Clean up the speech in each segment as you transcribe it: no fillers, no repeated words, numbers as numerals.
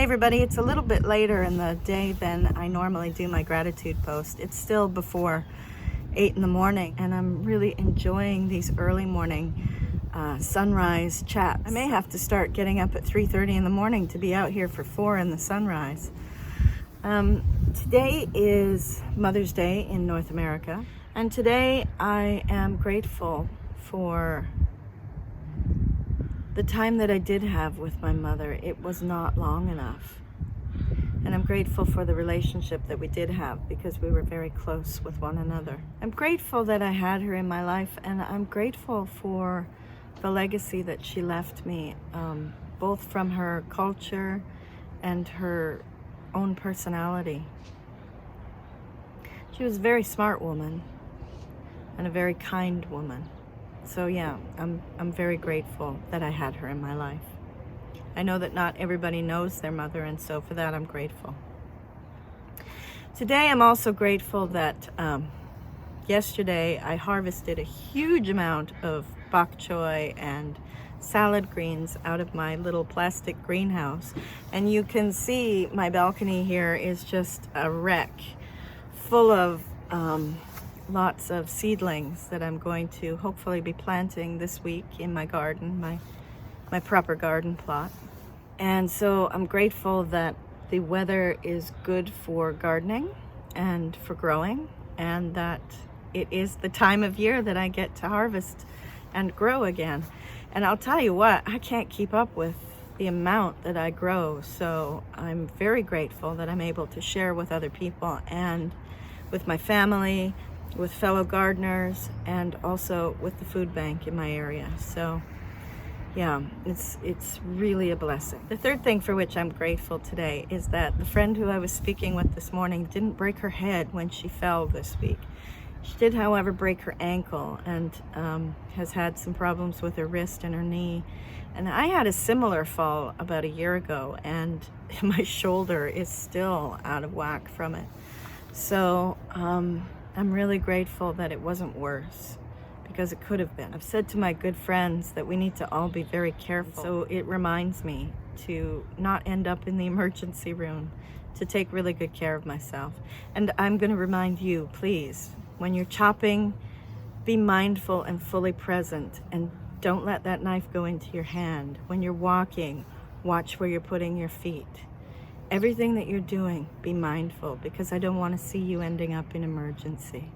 Hey everybody, it's a little bit later in the day than I normally do my gratitude post. It's still before 8 in the morning and I'm really enjoying these early morning sunrise chats. I may have to start getting up at 3:30 in the morning to be out here for 4 in the sunrise. Today is Mother's Day in North America, and today I am grateful for the time that I did have with my mother. It was not long enough. And I'm grateful for the relationship that we did have because we were very close with one another. I'm grateful that I had her in my life, and I'm grateful for the legacy that she left me, both from her culture and her own personality. She was a very smart woman and a very kind woman. So yeah, I'm very grateful that I had her in my life. I know that not everybody knows their mother, and so for that I'm grateful. Today I'm also grateful that yesterday I harvested a huge amount of bok choy and salad greens out of my little plastic greenhouse. And you can see my balcony here is just a wreck full of lots of seedlings that I'm going to hopefully be planting this week in my garden, my proper garden plot. And so I'm grateful that the weather is good for gardening and for growing, and that it is the time of year that I get to harvest and grow again. And I'll tell you what, I can't keep up with the amount that I grow, so I'm very grateful that I'm able to share with other people and with my family, with fellow gardeners, and also with the food bank in my area. So yeah, it's really a blessing. The third thing for which I'm grateful today is that the friend who I was speaking with this morning didn't break her head when she fell this week. She did, however, break her ankle and has had some problems with her wrist and her knee. And I had a similar fall about a year ago, and my shoulder is still out of whack from it. So I'm really grateful that it wasn't worse, because it could have been. I've said to my good friends that we need to all be very careful. So it reminds me to not end up in the emergency room, to take really good care of myself. And I'm going to remind you, please, when you're chopping, be mindful and fully present, and don't let that knife go into your hand. When you're walking, watch where you're putting your feet. Everything that you're doing, be mindful, because I don't want to see you ending up in emergency.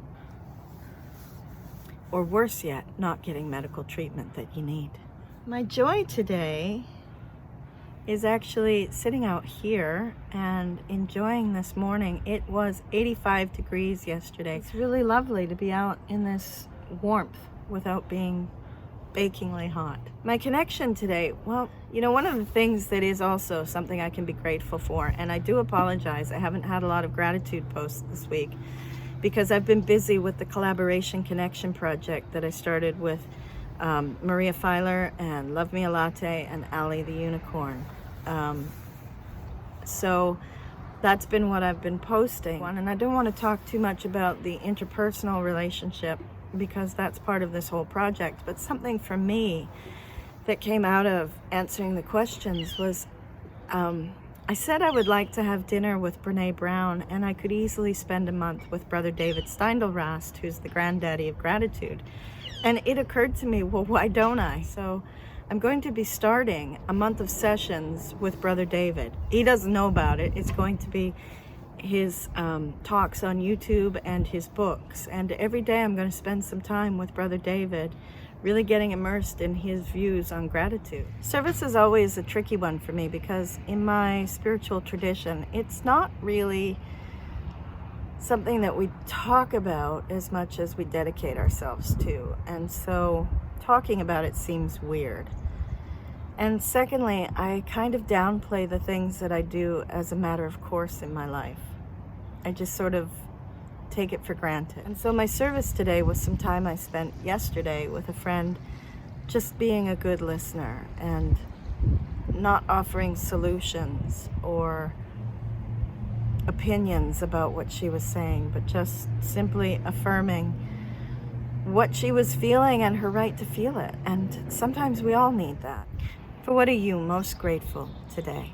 Or worse yet, not getting medical treatment that you need. My joy today is actually sitting out here and enjoying this morning. It was 85 degrees yesterday. It's really lovely to be out in this warmth without being bakingly hot. My connection today, well, you know, one of the things that is also something I can be grateful for, and I do apologize, I haven't had a lot of gratitude posts this week because I've been busy with the Collaboration Connection project that I started with Maria Filer and Love Me a Latte and Ali the Unicorn. So that's been what I've been posting. And I don't want to talk too much about the interpersonal relationship because that's part of this whole project, but something for me that came out of answering the questions was I said I would like to have dinner with Brene Brown, and I could easily spend a month with Brother David Steindl-Rast, who's the granddaddy of gratitude. And it occurred to me, well, why don't I? So I'm going to be starting a month of sessions with Brother David. He doesn't know about it. It's going to be his talks on YouTube and his books. And every day I'm going to spend some time with Brother David, really getting immersed in his views on gratitude. Service is always a tricky one for me because in my spiritual tradition, it's not really something that we talk about as much as we dedicate ourselves to. And so talking about it seems weird. And secondly, I kind of downplay the things that I do as a matter of course in my life. I just sort of take it for granted. And so my service today was some time I spent yesterday with a friend, just being a good listener and not offering solutions or opinions about what she was saying, but just simply affirming what she was feeling and her right to feel it. And sometimes we all need that. For what are you most grateful today?